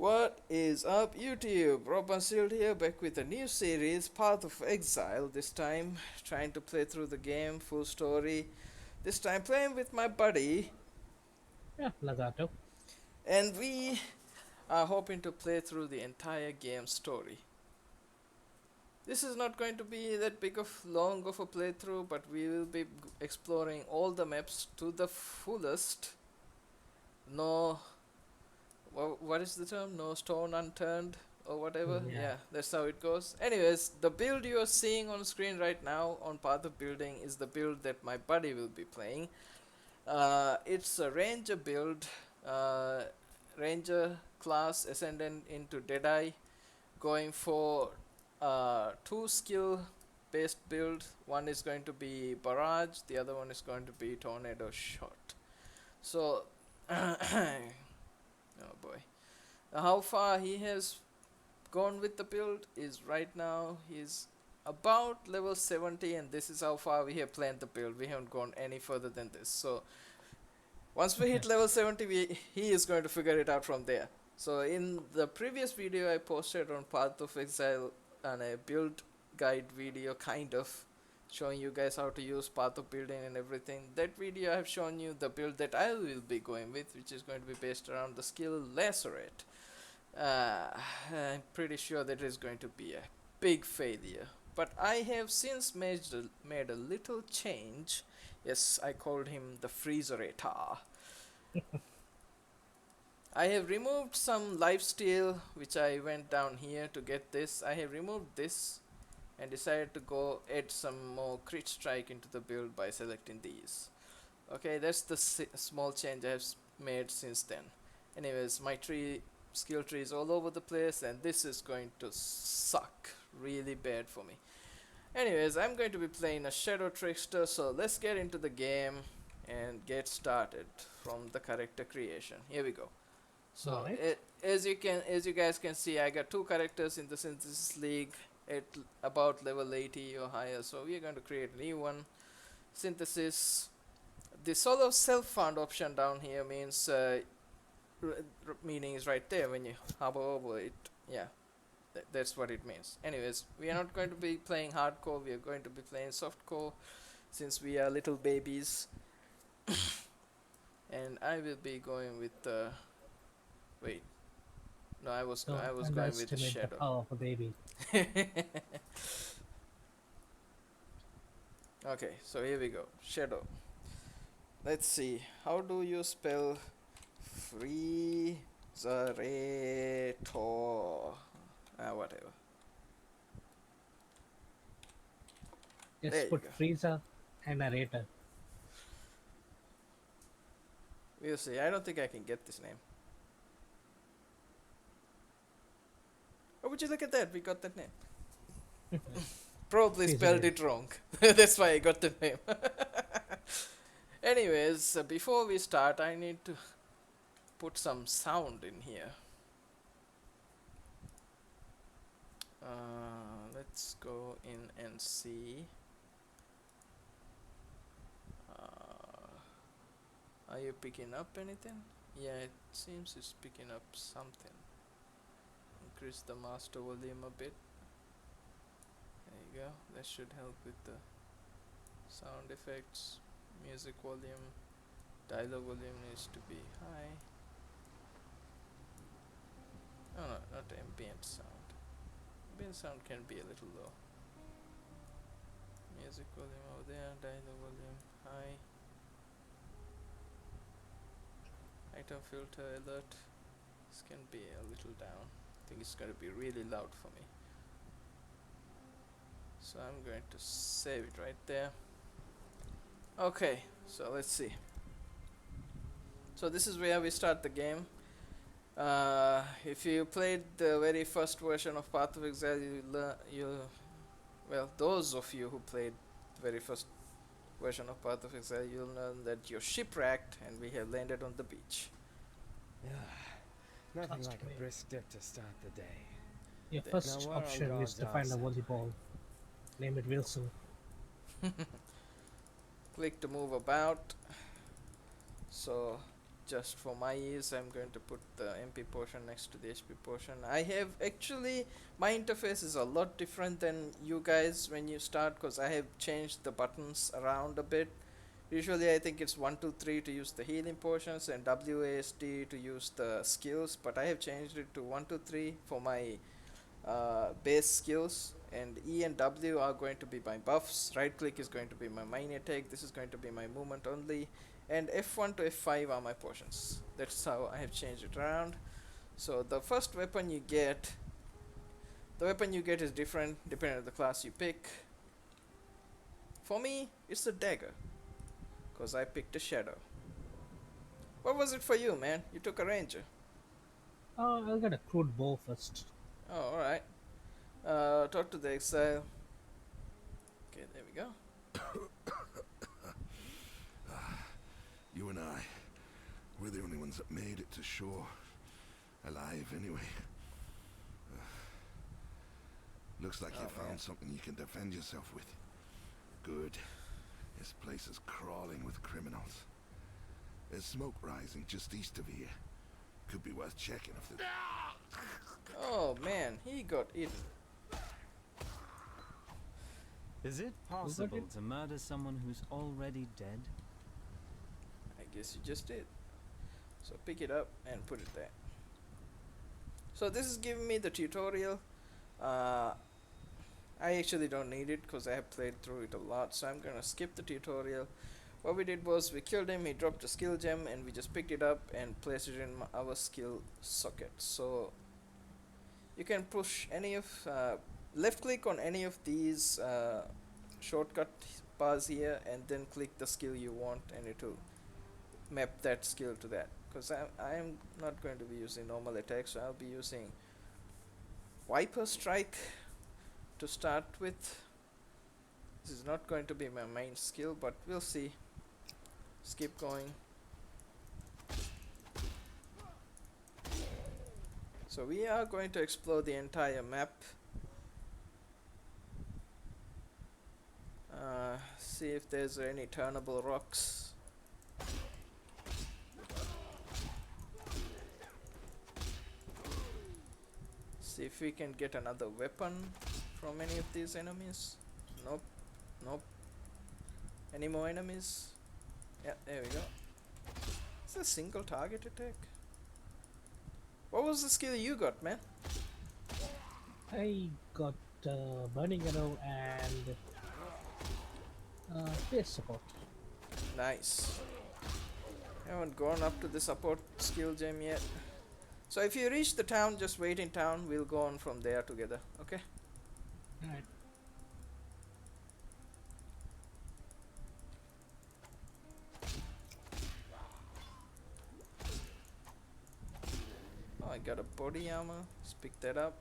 What is up, YouTube? Rob Unsealed here, back with a new series, Path of Exile. This time, trying to play through the game, full story. This time, playing with my buddy, Yeah, Lazato. and we are hoping to play through the entire game story. This is not going to be that big of long of a playthrough, but we will be exploring all the maps to the fullest. No, what is the term? No stone unturned or whatever. Yeah. Yeah, that's how it goes. Anyways, the build you are seeing on screen right now on Path of Building is the build that my buddy will be playing. It's a ranger build, uh, ranger class ascendant into Deadeye, going for two skill based build. One is going to be barrage, the other one is going to be tornado shot. So, oh boy. How far he has gone with the build is right now he's about level 70, and this is how far we have planned the build. We haven't gone any further than this. So once we hit level 70, he is going to figure it out from there. So in the previous video I posted on Path of Exile and a build guide video, kind of showing you guys how to use Path of Building and everything. That video I have shown you the build that I will be going with, which is going to be based around the skill Lacerate. uh, I'm pretty sure that is going to be a big failure. But I have since made a little change. Yes, I called him the Freezerator. I have removed some lifesteal, which I went down here to get this. I have removed this and decided to go add some more crit strike into the build by selecting these. Okay, that's the small change I have made since then. Anyways, my skill tree is all over the place, and this is going to suck really bad for me. Anyways, I'm going to be playing a Shadow Trickster, so let's get into the game and get started from the character creation. Here we go. So Alright. as you guys can see, I got two characters in the Synthesis League at about level 80 or higher, so we're going to create a new one. Synthesis. The solo self-found option down here means meaning is right there when you hover over it. Yeah, that's what it means. Anyways, we are not going to be playing hardcore, we are going to be playing softcore since we are little babies. And I will be going with wait, no, I Don't was going with the underestimate the Shadow. power of a baby. Okay, so here we go. Shadow. Let's see, how do you spell Freezerator? Whatever. There Just you put go. freezer and narrator. We'll see. I don't think I can get this name. Oh, would you look at that? We got that name. Probably spelled Freezer. it wrong. That's why I got the name. Anyways, before we start, I need to put some sound in here. Let's go in and see. Are you picking up anything? Yeah, it seems it's picking up something. Increase the master volume a bit. There you go. That should help with the sound effects. Music volume. Dialogue volume needs to be high. Oh no, not ambient sound. Ambient sound can be a little low. Music volume over there. Dialogue volume high. Item filter alert. This can be a little down. I think it's going to be really loud for me. So I'm going to save it right there. Okay, so let's see. So this is where we start the game. If you played the very first version of Path of Exile, well, those of you who played the very first version of Path of Exile, you'll learn that you're shipwrecked and we have landed on the beach. Yeah, nothing Trust like me. a brisk dip to start the day. Your There. first Now, what on option is God's to find a arse? volleyball. Name it Wilson. Click to move about. So just for my ease, I'm going to put the MP portion next to the HP portion. I have actually, my interface is a lot different than you guys when you start, because I have changed the buttons around a bit. Usually I think it's 1 2 3 to use the healing portions and WASD to use the skills, but I have changed it to 1 2 3 for my base skills, and E and W are going to be my buffs. Right click is going to be my main attack. This is going to be my movement only, and F1 to F5 are my portions. That's how I have changed it around. So the first weapon you get, the weapon you get is different depending on the class you pick. For me, it's a dagger, because I picked a shadow. What was it for you, man? You took a ranger. I'll get a crude bow first. Oh, alright. Talk to the exile. Okay, there we go. You and I, we're the only ones that made it to shore. Alive, anyway. Looks like you man. found something you can defend yourself with. Good. This place is crawling with criminals. There's smoke rising just east of here. Could be worth checking if the... Oh man, he got eaten. Is it possible to murder someone who's already dead? I guess you just did. So pick it up and put it there. So this is giving me the tutorial. I actually don't need it because I have played through it a lot, so I'm gonna skip the tutorial. What we did was we killed him, he dropped a skill gem, and we just picked it up and placed it in our skill socket. So you can push any of left click on any of these shortcut bars here, and then click the skill you want, and it will map that skill to that. Because I'm not going to be using normal attack, so I'll be using Viper Strike to start with. This is not going to be my main skill, but we'll see. Skip going. So we are going to explore the entire map. See if there's any turnable rocks. See if we can get another weapon from any of these enemies. Nope. Nope. Any more enemies? Yeah, there we go. It's a single target attack. What was the skill you got, man? I got burning arrow and base support. Nice. Haven't gone up to the support skill gem yet. So if you reach the town, just wait in town. We'll go on from there together. Okay? Alright. Oh, I got a body armor. Let's pick that up.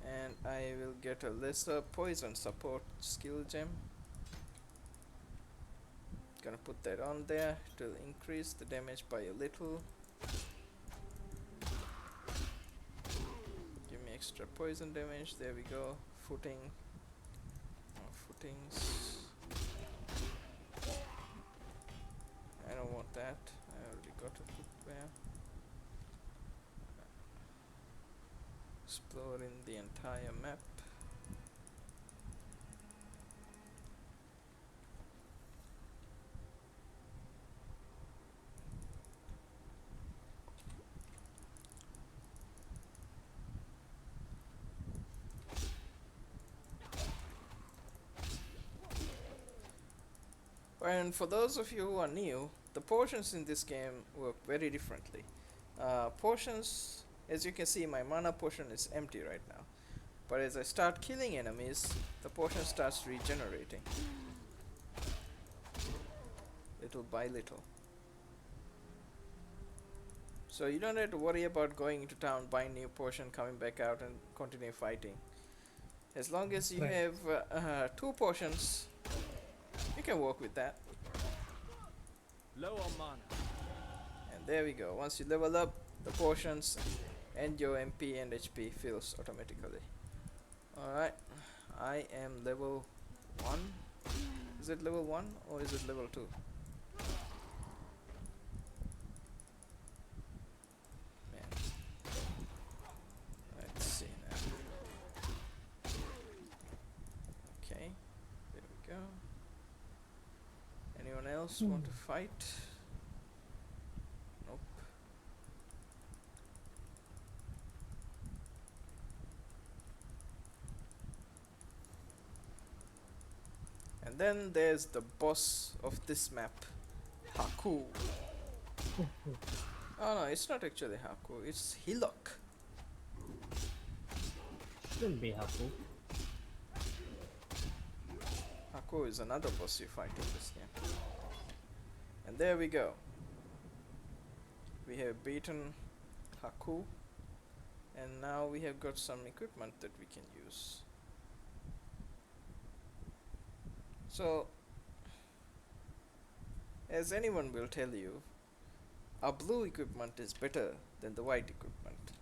And I will get a lesser poison support skill gem. Gonna put that on there. It will increase the damage by a little. Give me extra poison damage. There we go. Footing. Footings. I don't want that. I already got a footwear. Exploring the entire map. And for those of you who are new, the portions in this game work very differently. Portions, as you can see, my mana potion is empty right now. But as I start killing enemies, the potion starts regenerating. Little by little. So you don't have to worry about going into town, buying new potion, coming back out and continue fighting. As long as you Right. have 2 potions, you can work with that. Low on mana. And there we go. Once you level up, the potions and your MP and HP fills automatically. Alright, I am level 1. Is it level 1 or is it level 2? else want to fight? Nope. And then there's the boss of this map, Haku. Oh no, it's not actually Haku, it's Hillock. Shouldn't be helpful. Haku is another boss you fight in this game. And there we go. We have beaten Haku. And now we have got some equipment that we can use. So, as anyone will tell you, our blue equipment is better than the white equipment.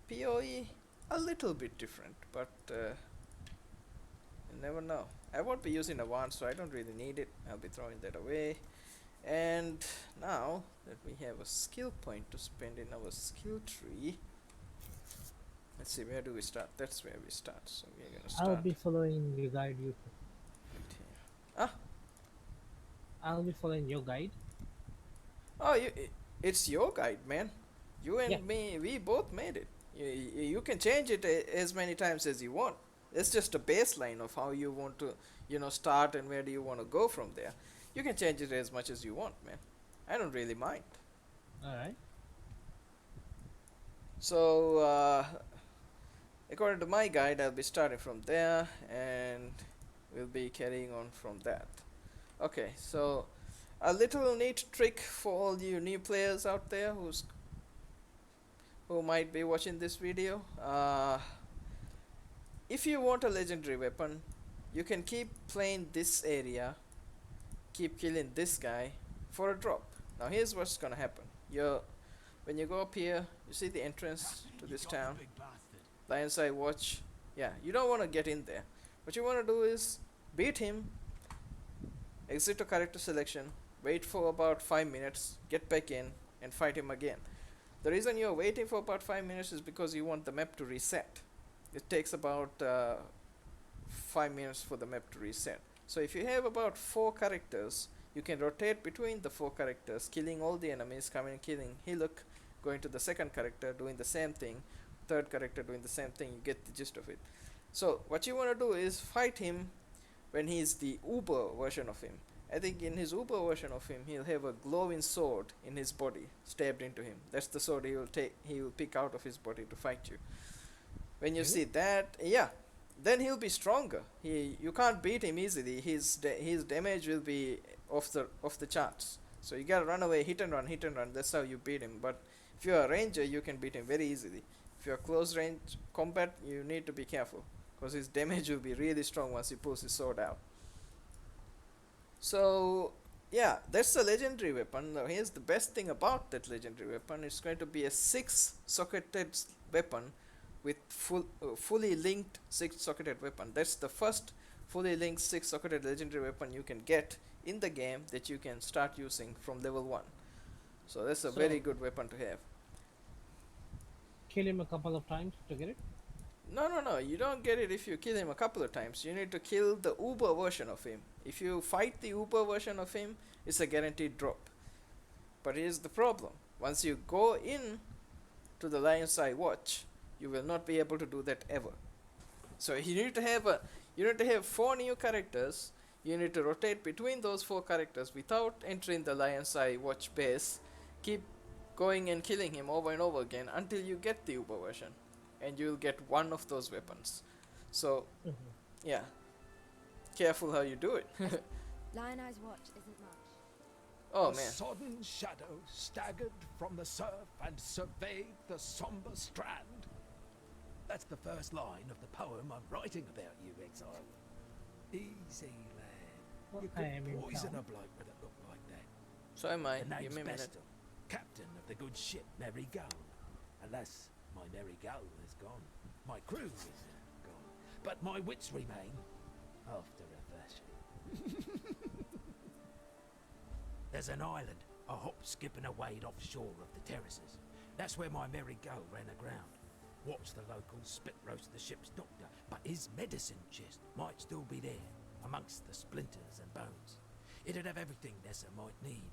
PoE, a little bit different, but you never know. I won't be using a wand, so I don't really need it. I'll be throwing that away. And now that we have a skill point to spend in our skill tree, let's see, where do we start? That's where we start. So we're gonna start I'll be following the guide you. right here. Ah, I'll be following your guide. oh, it's your guide, man. You and Yeah. me, we both made it. You can change it as many times as you want. It's just a baseline of how you want to, start and where do you want to go from there. You can change it as much as you want, man. I don't really mind. All right. So, according to my guide, I'll be starting from there and we'll be carrying on from that. Okay, so a little neat trick for all you new players out there who might be watching this video. If you want a legendary weapon, you can keep playing this area, keep killing this guy for a drop. Now here's what's gonna happen. When you go up here, you see the entrance to this town, Lion's Eye Watch. Yeah, you don't want to get in there. What you want to do is beat him, exit to character selection, wait for about 5 minutes, get back in and fight him again. The reason you're waiting for about 5 minutes is because you want the map to reset. It takes about 5 minutes for the map to reset. So if you have about 4 characters, you can rotate between the 4 characters, killing all the enemies, coming and killing Hillock, going to the second character, doing the same thing, third character doing the same thing. You get the gist of it. So what you want to do is fight him when he's the Uber version of him. I think in his Uber version of him, he'll have a glowing sword in his body, stabbed into him. That's the sword he will pick out of his body to fight you. When you see that, yeah, then he'll be stronger. You can't beat him easily. His damage will be off the charts. So you gotta run away, hit and run. That's how you beat him. But if you're a ranger, you can beat him very easily. If you're close range combat, you need to be careful, because his damage will be really strong once he pulls his sword out. So yeah, that's a legendary weapon. Now here's the best thing about that legendary weapon. It's going to be a 6-socketed weapon with fully linked 6-socketed weapon. That's the first fully linked 6-socketed legendary weapon you can get in the game that you can start using from level 1. So that's a very good weapon to have. Kill him a couple of times to get it. No, you don't get it if you kill him a couple of times. You need to kill the Uber version of him. If you fight the Uber version of him, it's a guaranteed drop. But here's the problem. Once you go in to the Lion's Eye Watch, you will not be able to do that ever. So you need to have 4 new characters. You need to rotate between those 4 characters without entering the Lion's Eye Watch base. Keep going and killing him over and over again until you get the Uber version, and you'll get one of those weapons. So yeah, careful how you do it. Lion Eye's watch isn't much. Oh A man. sodden shadow staggered from the surf and surveyed the somber strand. That's the first line of the poem I'm writing about you, Exile. Easy, lad. Well, You I am in could poison town. a bloke with a look like that. So am I. The Give name's me a minute. Bestel, captain of the good ship Mary Gull. Alas, my Mary Gull is gone. My crew is gone. But my wits remain, after a fashion. There's an island, a hop, skip and a wade offshore of the terraces. That's where my Mary Gull ran aground. Watched the locals spit roast the ship's doctor, but his medicine chest might still be there, amongst the splinters and bones. It'd have everything Nessa might need.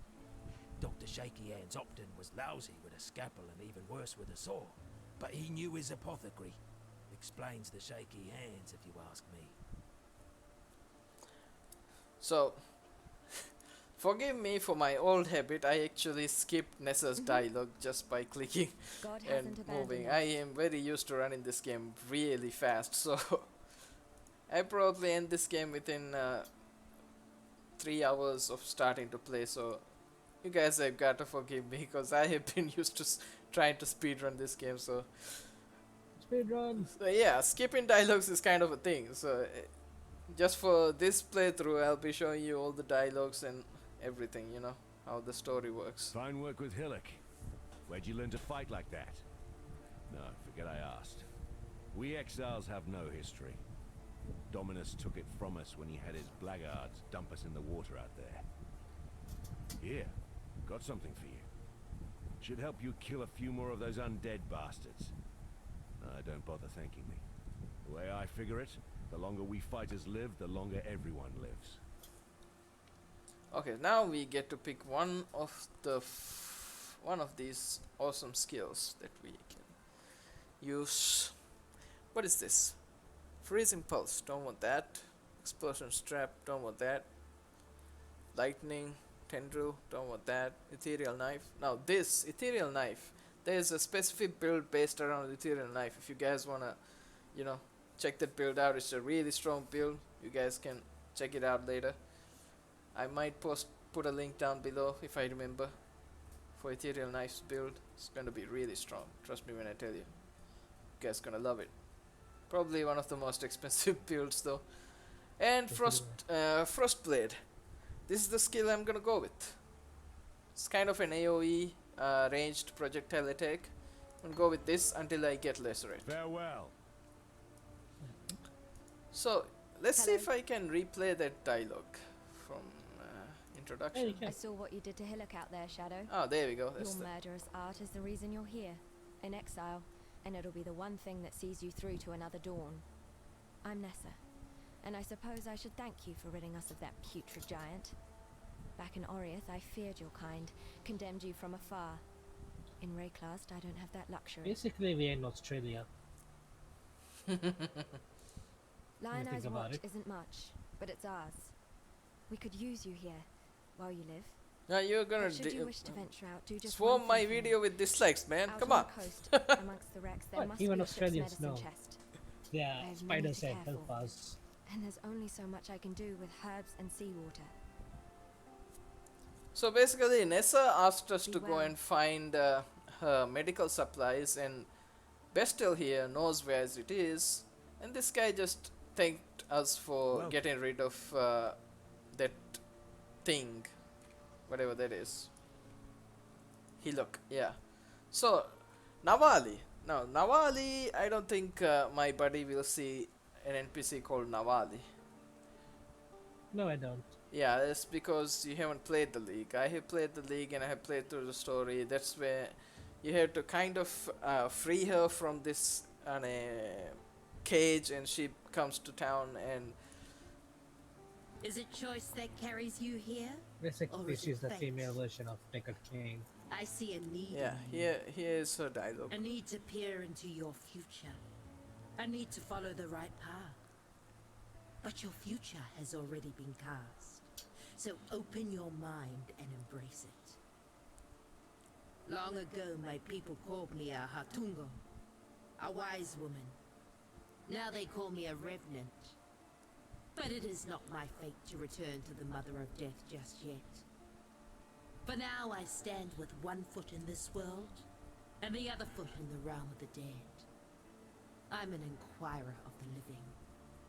Dr. Shaky Hands Upton was lousy with a scalpel and even worse with a saw, but he knew his apothecary. Explains the shaky hands, if you ask me. So, forgive me for my old habit. I actually skipped Nessa's dialogue just by clicking God and hasn't abandoned moving. us. I am very used to running this game really fast, so I probably end this game within 3 hours of starting to play. So you guys have got to forgive me because I have been used to trying to speedrun this game. So Speedrun. yeah, skipping dialogues is kind of a thing. So just for this playthrough, I'll be showing you all the dialogues and everything. You know how the story works. Fine work with Hillock. Where'd you learn to fight like that? No, forget I asked. We exiles have no history. Dominus took it from us when he had his blackguards dump us in the water out there. Here, got something for you. Should help you kill a few more of those undead bastards. Don't bother thanking me. The way I figure it, the longer we fighters live, the longer everyone lives. Okay, now we get to pick one of these awesome skills that we can use. What is this? Freezing pulse, don't want that. Explosion strap, don't want that. Lightning tendril, don't want that. Ethereal knife. Now this ethereal knife, there is a specific build based around ethereal knife. If you guys wanna, you know, check that build out, it's a really strong build. You guys can check it out later. I might put a link down below if I remember for ethereal knife's build. It's gonna be really strong. Trust me when I tell you. You guys gonna love it. Probably one of the most expensive builds though. And frost blade. This is the skill I'm gonna go with. It's kind of an AoE ranged projectile attack. I'm gonna go with this until I get Lacerate. Farewell. So let's see Hello. if I can replay that dialogue from introduction. Yeah, you I can. saw what you did to Hillock out there, Shadow. Oh, there we go. That's Your the murderous art is the reason you're here, in exile, and it'll be the one thing that sees you through to another dawn. I'm Nessa, and I suppose I should thank you for ridding us of that putrid giant. Back in Oriath, I feared your kind, condemned you from afar. In Rayclast, I don't have that luxury. Basically, we are in Australia. Lion think Eye's about watch it. isn't much, but it's ours. We could use you here, while you live. now you're gonna But should you wish to venture out, do just swarm one my thing for me. video with dislikes, man. Out Come on on. the coast, amongst the wrecks, there What? must Even be a ship's Australians medicine know. chest. Yeah, I have Spider many to said care help for. us. And there's only so much I can do with herbs and seawater. So basically, Nessa asked us Be to go well. and find her medical supplies, and Bestel here knows where it is, and this guy just thanked us for Well- getting rid of that thing, whatever that is. Hillock, yeah. So Nawali. Now Nawali, I don't think my buddy will see an NPC called Nawali. No, I don't. Yeah, that's because you haven't played the league. I have played the league and I have played through the story. That's where you have to kind of free her from this cage, and she comes to town. And Is it choice that carries you here? Basically, Or is she's it the fate? female version of Naked King. I see a need. yeah, in you. here is her dialogue. A need to peer into your future. A need to follow the right path. But your future has already been cast. So open your mind and embrace it. Long ago, my people called me a Hatungo, a wise woman. Now they call me a revenant. But it is not my fate to return to the Mother of Death just yet. For now, I stand with one foot in this world, and the other foot in the realm of the dead. I'm an inquirer of the living,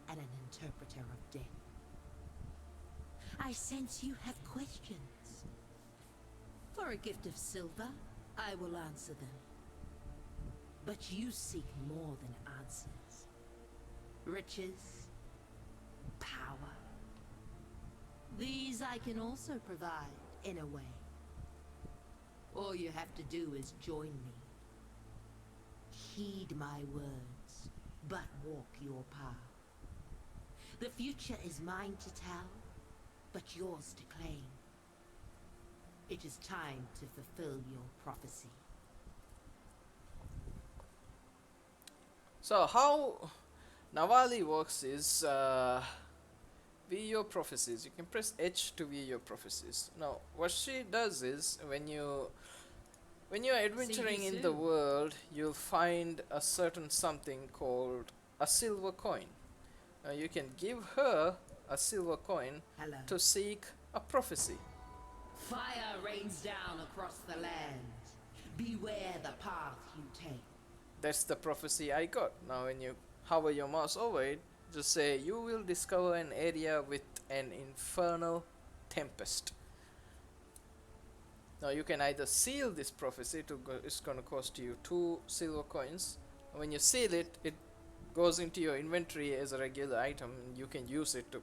and an interpreter of death. I sense you have questions. For a gift of silver, I will answer them. But you seek more than answers. Riches, power. These I can also provide, in a way. All you have to do is join me. Heed my words, but walk your path. The future is mine to tell, but yours to claim. It is time to fulfill your prophecy. So how Nawali works is view your prophecies. You can press H to view your prophecies. Now what she does is when you're adventuring in the world, you'll find a certain something called a silver coin. Now you can give her a silver coin Hello. to seek a prophecy. Fire rains down across the land. Beware the path you take. That's the prophecy I got. Now when you hover your mouse over it, just say you will discover an area with an infernal tempest. Now you can either seal this prophecy it's gonna cost you 2 silver coins. When you seal it, it goes into your inventory as a regular item and you can use it to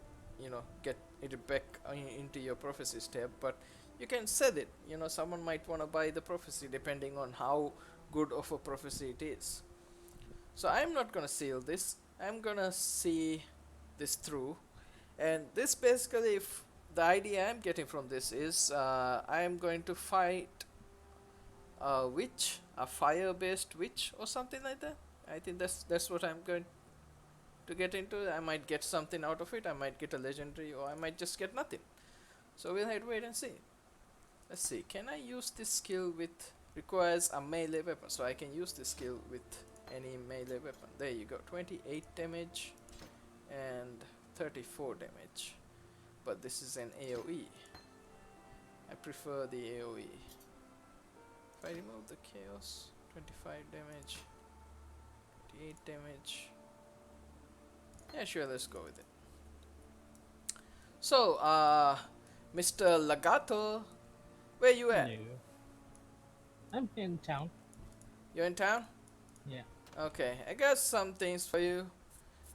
get it back into your prophecies tab. But you can sell it. Someone might want to buy the prophecy depending on how good of a prophecy it is. So I'm not gonna seal this. I'm gonna see this through, and this basically, if the idea I'm getting from this is I'm going to fight a witch, a fire-based witch or something like that. I think that's what I'm going to get into. I might get something out of it. I might get a legendary, or I might just get nothing. So we'll have to wait and see. Let's see. Can I use this skill with requires a melee weapon? So I can use this skill with any melee weapon. There you go. 28 damage and 34 damage. But this is an AoE. I prefer the AoE. If I remove the chaos, 25 damage, 28 damage. Yeah, sure, let's go with it. So, Mr. Lagato, where you at? No. I'm in town. You're in town? Yeah. Okay, I got some things for you.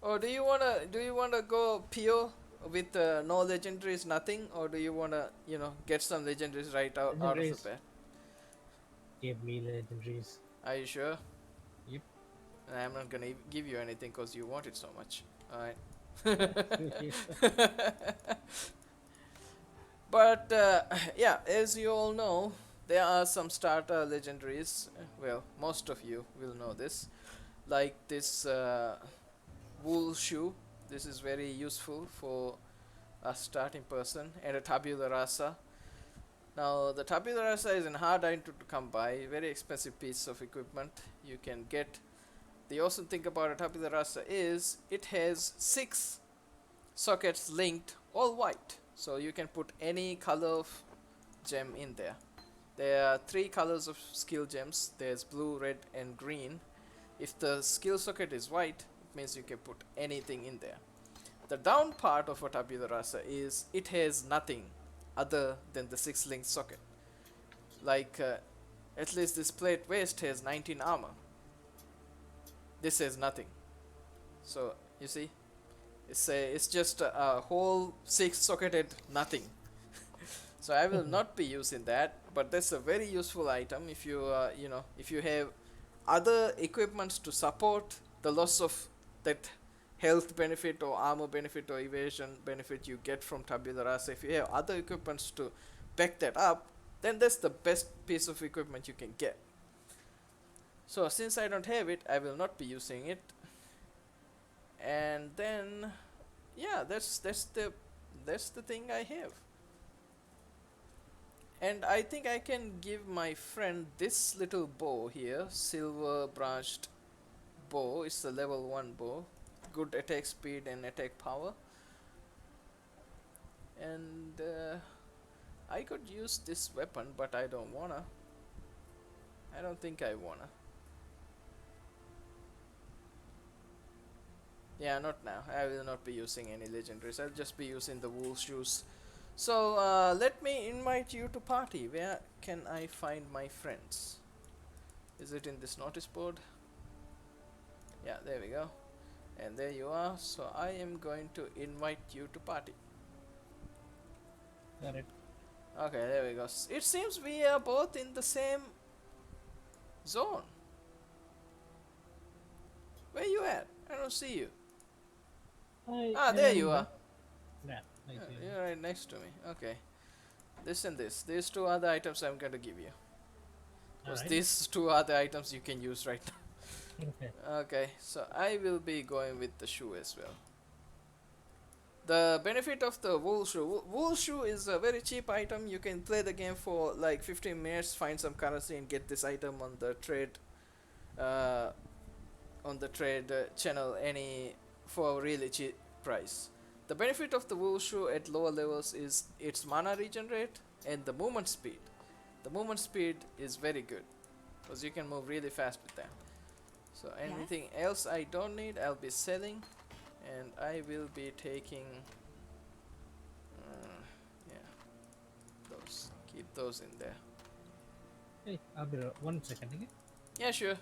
Or do you wanna go pure with no legendaries, nothing, or do you wanna get some legendaries right out of the Legendaries. bat? Give me legendaries. Are you sure? Yep. I'm not gonna give you anything because you want it so much. Alright. But yeah, as you all know, there are some starter legendaries. Well, most of you will know this, like this wool shoe. This is very useful for a starting person, and a tabula rasa. Now the tabula rasa is an hard item to come by, very expensive piece of equipment. You can get. The awesome thing about a tabula rasa is it has 6 sockets linked, all white, so you can put any color of gem in there. There are 3 colors of skill gems. There's blue, red and green. If the skill socket is white, it means you can put anything in there. The down part of a tabula rasa is it has nothing other than the 6 linked socket. Like at least this plate waist has 19 armor. This has nothing. So you see, it's just a whole 6 socketed nothing. So I will not be using that, but that's a very useful item if you if you have other equipments to support the loss of that health benefit or armor benefit or evasion benefit you get from tabula rasa. If you have other equipments to back that up, then that's the best piece of equipment you can get. So since I don't have it, I will not be using it. And then yeah, that's the thing I have. And I think I can give my friend this little bow here, silver branched bow. It's a level 1 bow, good attack speed and attack power. And I could use this weapon, but I don't wanna. I don't think I wanna. Yeah, not now. I will not be using any legendaries. I'll just be using the wool shoes. So let me invite you to party. Where can I find my friends? Is it in this notice board? Yeah, there we go. And there you are. So I am going to invite you to party. Got it. Okay, there we go. It seems we are both in the same zone. Where you at? I don't see you. There you are. Yeah, Thank you. You're right next to me. Okay. This and this. These two are the items I'm going to give you. Because Alright. these two are the items you can use right Okay. now. Okay, so I will be going with the shoe as well. The benefit of the wool shoe. Wool shoe is a very cheap item. You can play the game for like 15 minutes, find some currency and get this item on the trade uh, channel any for a really cheap price. The benefit of the wool shoe at lower levels is its mana regenerate and the movement speed. The movement speed is very good because you can move really fast with that. So anything else I don't need, I'll be selling, and I will be taking yeah, those. Keep those in there. Hey, I'll be 1 second. Okay. Yeah, sure.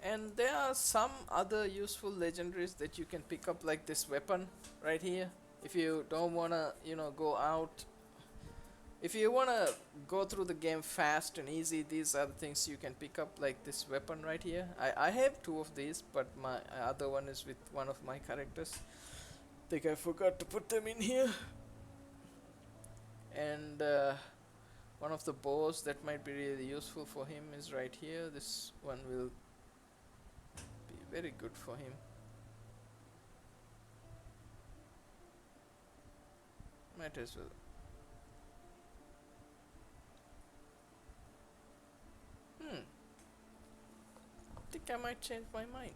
And there are some other useful legendaries that you can pick up, like this weapon right here. If you don't wanna, go out. If you wanna go through the game fast and easy, these are the things you can pick up, like this weapon right here. I have 2 of these, but my other one is with one of my characters. Think I forgot to put them in here. And one of the bows that might be really useful for him is right here. This one will be very good for him. Might as well. I think I might change my mind.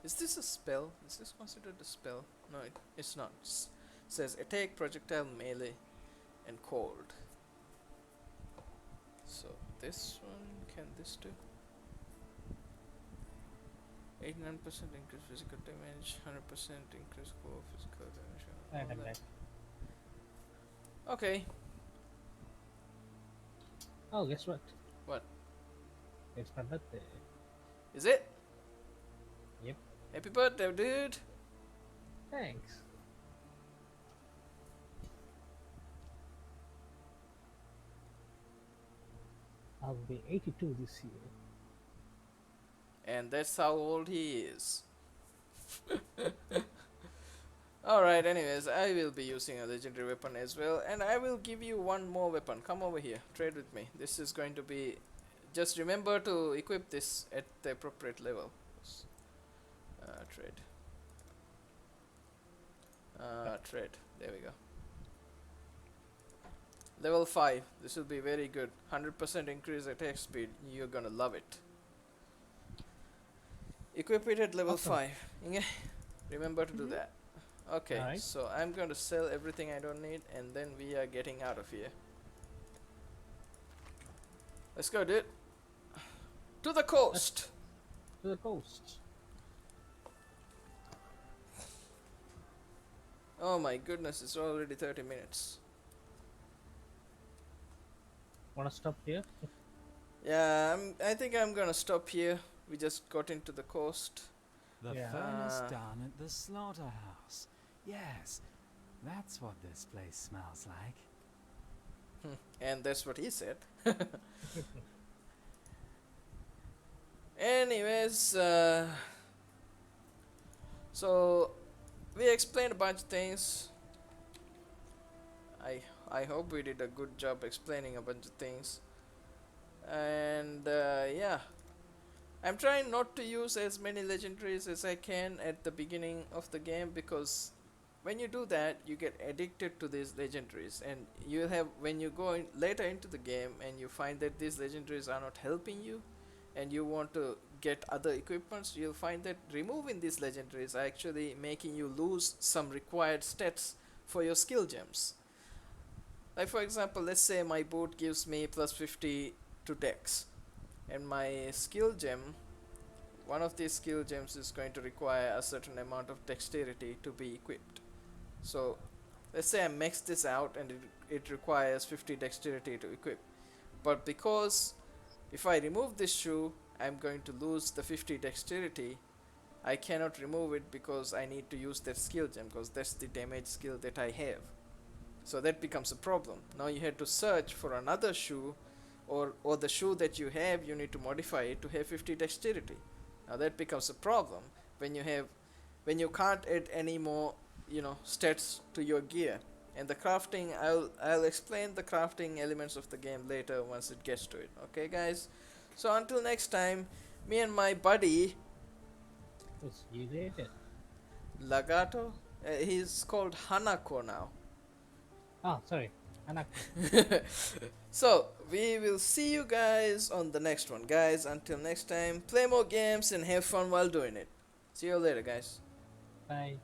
Is this a spell? Is this considered a spell? No, it's not. It says attack, projectile, melee, and cold. So this one, can this do? 89% increase physical damage, 100% increase core physical damage. Alright, all I'm that. back. Okay. Oh, guess what? What? It's my birthday. Is it? Yep. Happy birthday, dude! Thanks. I'll be 82 this year. And that's how old he is. Alright, anyways, I will be using a legendary weapon as well, and I will give you one more weapon. Come over here, trade with me. This is going to be... Just remember to equip this at the appropriate level. Trade. Trade. There we go. Level 5. This will be very good. 100% increase attack speed. You're gonna love it. Equip it at level Awesome. 5. Okay? Remember to do that. Okay, Alright. so I'm going to sell everything I don't need, and then we are getting out of here. Let's go, dude. To the coast. To the coast. Oh my goodness, it's already 30 minutes. Wanna stop here? Yeah, I think I'm gonna stop here. We just got into the coast. The Yeah. furnace down at the slaughterhouse. Yes, that's what this place smells like. And that's what he said. Anyways, so we explained a bunch of things. I hope we did a good job explaining a bunch of things. And yeah, I'm trying not to use as many legendaries as I can at the beginning of the game, because when you do that you get addicted to these legendaries, and you have, when you go in later into the game and you find that these legendaries are not helping you and you want to get other equipments, you'll find that removing these legendaries are actually making you lose some required stats for your skill gems. Like for example, let's say my boot gives me plus 50 to dex, and my skill gem, one of these skill gems is going to require a certain amount of dexterity to be equipped. So let's say I max this out and it requires 50 dexterity to equip, but because if I remove this shoe I'm going to lose the 50 dexterity, I cannot remove it because I need to use that skill gem, because that's the damage skill that I have. So that becomes a problem. Now you have to search for another shoe, or the shoe that you have, you need to modify it to have 50 dexterity. Now that becomes a problem when you can't add any more, stats to your gear. And the crafting, I'll explain the crafting elements of the game later once it gets to it. Okay, guys. So until next time, me and my buddy We'll see you later. Lagato, he's called Hanako now. Oh, sorry. Anak. So we will see you guys on the next one, guys. Until next time, play more games and have fun while doing it. See you later, guys. Bye.